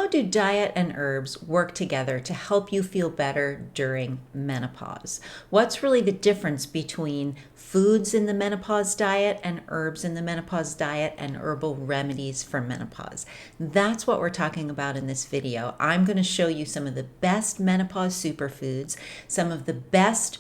how do diet and herbs work together to help you feel better during menopause? What's really the difference between foods in the menopause diet and herbs in the menopause diet and herbal remedies for menopause? That's what we're talking about in this video. I'm going to show you some of the best menopause superfoods, some of the best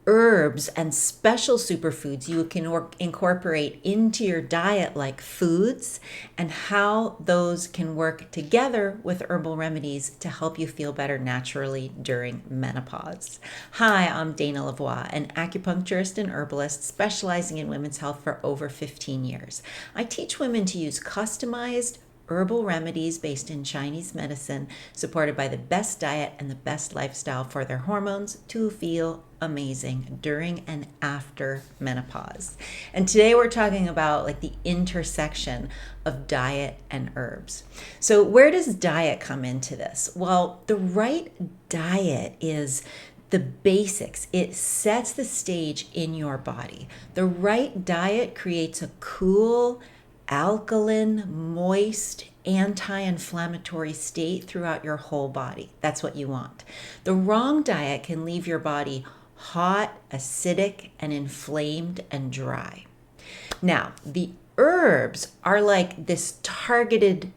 herbs and special superfoods you can incorporate into your diet like foods, and how those can work together with herbal remedies to help you feel better naturally during menopause. Hi, I'm Dana LaVoie, an acupuncturist and herbalist specializing in women's health for over 15 years. I teach women to use customized herbal remedies based in Chinese medicine, supported by the best diet and the best lifestyle for their hormones to feel amazing during and after menopause. And today we're talking about like the intersection of diet and herbs. So where does diet come into this? Well, the right diet is the basics. It sets the stage in your body. The right diet creates a cool, alkaline, moist, anti-inflammatory state throughout your whole body. That's what you want. The wrong diet can leave your body hot, acidic, and inflamed and dry. Now, the herbs are like this targeted,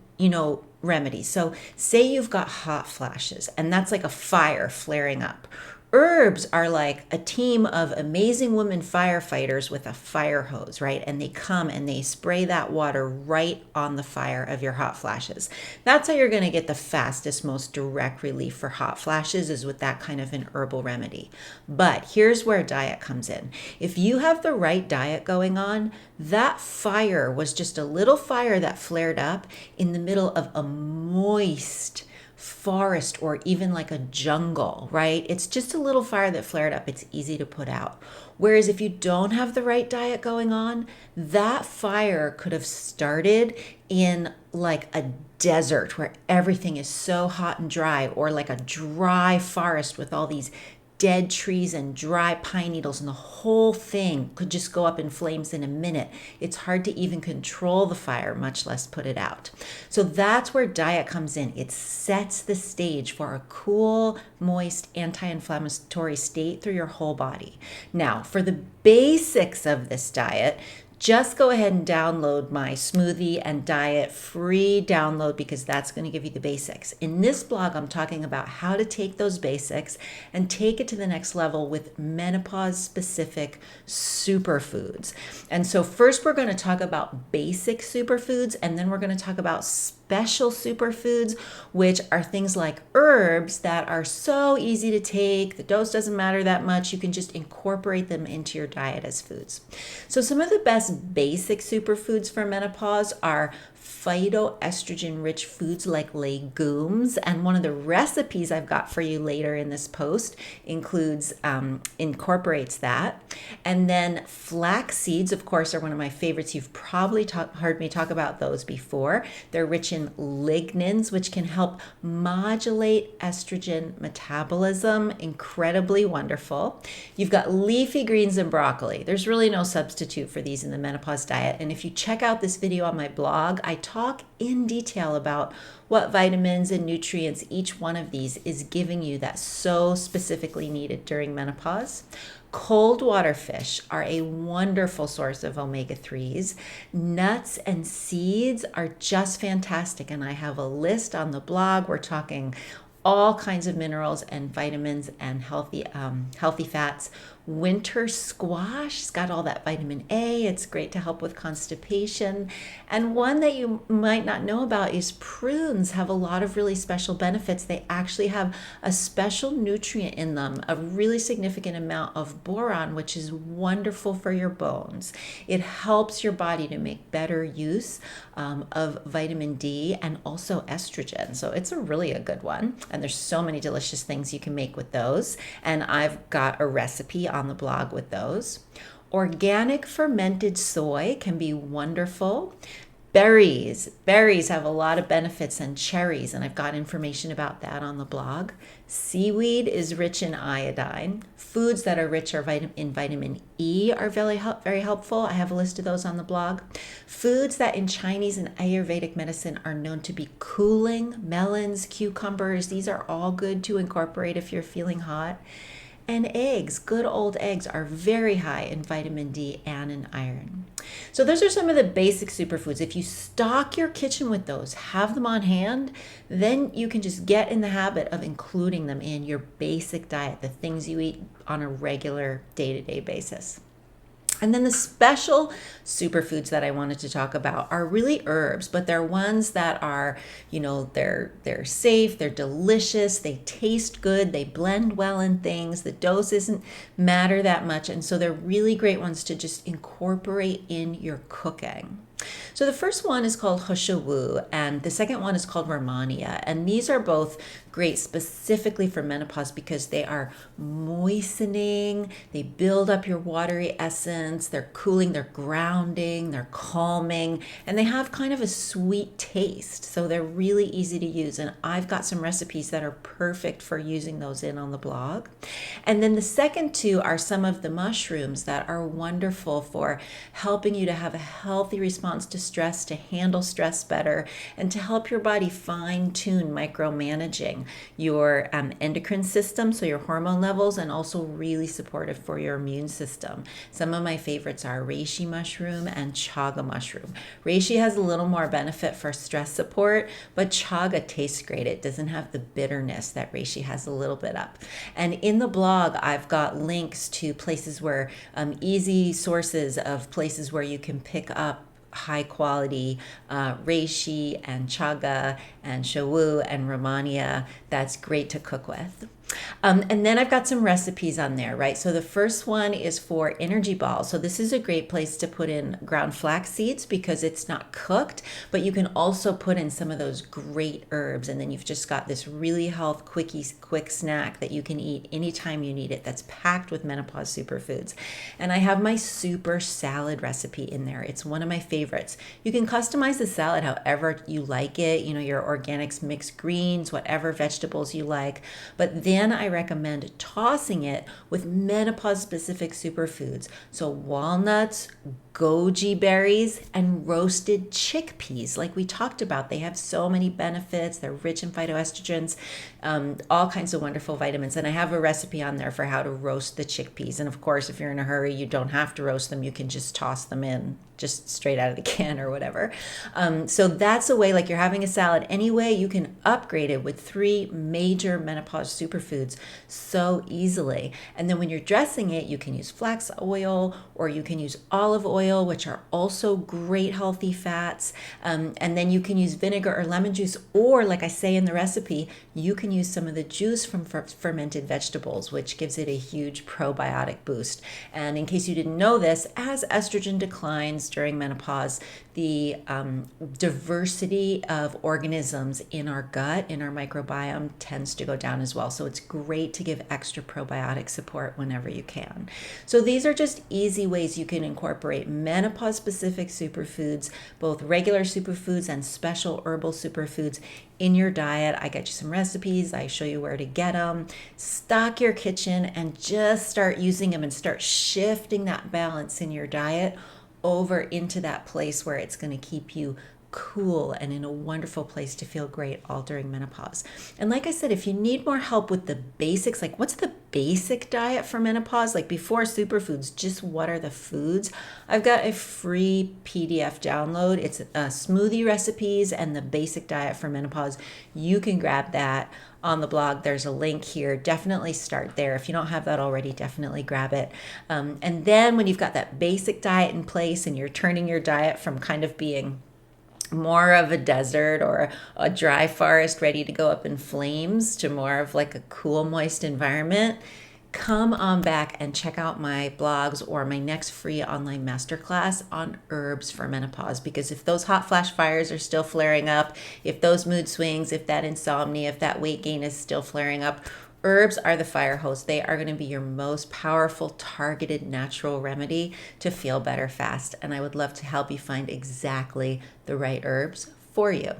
remedy. So say you've got hot flashes and that's like a fire flaring up. Herbs are like a team of amazing women firefighters with a fire hose, right? And they come and they spray that water right on the fire of your hot flashes. That's how you're going to get the fastest, most direct relief for hot flashes, is with that kind of an herbal remedy. But here's where diet comes in. If you have the right diet going on, that fire was just a little fire that flared up in the middle of a moist forest or even like a jungle, right? It's just a little fire that flared up. It's easy to put out. Whereas if you don't have the right diet going on, that fire could have started in like a desert where everything is so hot and dry, or like a dry forest with all these dead trees and dry pine needles, and the whole thing could just go up in flames in a minute. It's hard to even control the fire, much less put it out. So that's where diet comes in. It sets the stage for a cool, moist, anti-inflammatory state through your whole body. Now, for the basics of this diet, just go ahead and download my smoothie and diet free download, because that's going to give you the basics. In this blog, I'm talking about how to take those basics and take it to the next level with menopause specific superfoods. And so first we're going to talk about basic superfoods, and then we're going to talk about special superfoods, which are things like herbs that are so easy to take. The dose doesn't matter that much. You can just incorporate them into your diet as foods. So some of the best basic superfoods for menopause are phytoestrogen rich foods like legumes, and one of the recipes I've got for you later in this post incorporates that. And then flax seeds, of course, are one of my favorites. You've probably heard me talk about those before. They're rich in lignans, which can help modulate estrogen metabolism. Incredibly wonderful. You've got leafy greens and broccoli. There's really no substitute for these in the menopause diet. And if you check out this video on my blog, I talk in detail about what vitamins and nutrients each one of these is giving you that's so specifically needed during menopause. Cold water fish are a wonderful source of omega-3s. Nuts and seeds are just fantastic, and I have a list on the blog. We're talking all kinds of minerals and vitamins and healthy fats. Winter squash has got all that vitamin A. It's great to help with constipation. And one that you might not know about is prunes have a lot of really special benefits. They actually have a special nutrient in them, a really significant amount of boron, which is wonderful for your bones. It helps your body to make better use of vitamin D and also estrogen. So it's really a good one. And there's so many delicious things you can make with those. And I've got a recipe on the blog with those. Organic fermented soy can be wonderful. Berries. Berries have a lot of benefits, and cherries, and I've got information about that on the blog. Seaweed is rich in iodine. Foods that are rich in vitamin E are very helpful. I have a list of those on the blog. Foods that in Chinese and Ayurvedic medicine are known to be cooling, melons, cucumbers, these are all good to incorporate if you're feeling hot. And eggs, good old eggs, are very high in vitamin D and in iron. So those are some of the basic superfoods. If you stock your kitchen with those, have them on hand, then you can just get in the habit of including them in your basic diet, the things you eat on a regular day-to-day basis. And then the special superfoods that I wanted to talk about are really herbs, but they're ones that are, they're safe, they're delicious, they taste good, they blend well in things, the dose doesn't matter that much, and so they're really great ones to just incorporate in your cooking. So the first one is called Hoshawu, and the second one is called Romania, and these are both great specifically for menopause because they are moistening, they build up your watery essence, they're cooling, they're grounding, they're calming, and they have kind of a sweet taste. So they're really easy to use, and I've got some recipes that are perfect for using those in on the blog. And then the second two are some of the mushrooms that are wonderful for helping you to have a healthy response to stress, to handle stress better, and to help your body fine-tune micromanaging your endocrine system, so your hormone levels, and also really supportive for your immune system. Some of my favorites are reishi mushroom and chaga mushroom. Reishi has a little more benefit for stress support, but chaga tastes great. It doesn't have the bitterness that reishi has a little bit up. And in the blog, I've got links to places where easy sources of places where you can pick up high quality reishi and chaga and shawu and romania. That's great to cook with. And then I've got some recipes on there, right? So the first one is for energy balls. So this is a great place to put in ground flax seeds because it's not cooked, but you can also put in some of those great herbs. And then you've just got this really quick snack that you can eat anytime you need it that's packed with menopause superfoods. And I have my super salad recipe in there. It's one of my favorites. You can customize the salad however you like it, your organics, mixed greens, whatever vegetables you like. But then I recommend tossing it with menopause-specific superfoods. So walnuts, goji berries, and roasted chickpeas. Like we talked about, they have so many benefits. They're rich in phytoestrogens, all kinds of wonderful vitamins. And I have a recipe on there for how to roast the chickpeas. And of course, if you're in a hurry, you don't have to roast them. You can just toss them in just straight out of the can or whatever. So that's a way, like you're having a salad anyway, you can upgrade it with 3 major menopause superfoods so easily. And then when you're dressing it, you can use flax oil or you can use olive oil, which are also great healthy fats. And then you can use vinegar or lemon juice, or like I say in the recipe, you can use some of the juice from fermented vegetables, which gives it a huge probiotic boost. And in case you didn't know this, as estrogen declines during menopause, the diversity of organisms in our gut, in our microbiome, tends to go down as well. So it's great to give extra probiotic support whenever you can. So these are just easy ways you can incorporate menopause-specific superfoods, both regular superfoods and special herbal superfoods in your diet. I get you some recipes. I show you where to get them. Stock your kitchen and just start using them and start shifting that balance in your diet over into that place where it's going to keep you cool and in a wonderful place to feel great all during menopause. And like I said, if you need more help with the basics, like what's the basic diet for menopause, like before superfoods, just what are the foods? I've got a free PDF download. It's smoothie recipes and the basic diet for menopause. You can grab that on the blog. There's a link here. Definitely start there. If you don't have that already, definitely grab it. And then when you've got that basic diet in place and you're turning your diet from kind of being more of a desert or a dry forest ready to go up in flames to more of like a cool, moist environment, come on back and check out my blogs or my next free online masterclass on herbs for menopause. Because if those hot flash fires are still flaring up, if those mood swings, if that insomnia, if that weight gain is still flaring up, Herbs are the fire hose. They are going to be your most powerful, targeted, natural remedy to feel better fast. And I would love to help you find exactly the right herbs for you.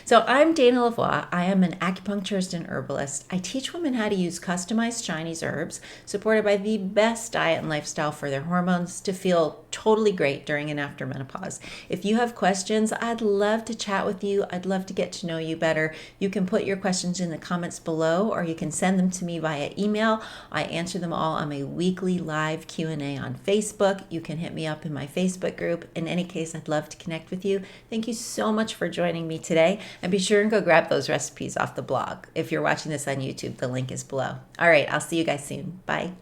So I'm Dana LaVoie. I am an acupuncturist and herbalist. I teach women how to use customized Chinese herbs supported by the best diet and lifestyle for their hormones to feel totally great during and after menopause. If you have questions, I'd love to chat with you. I'd love to get to know you better. You can put your questions in the comments below, or you can send them to me via email. I answer them all on my weekly live Q&A on Facebook. You can hit me up in my Facebook group. In any case, I'd love to connect with you. Thank you so much for joining me today. And be sure and go grab those recipes off the blog. If you're watching this on YouTube, the link is below. All right, I'll see you guys soon. Bye.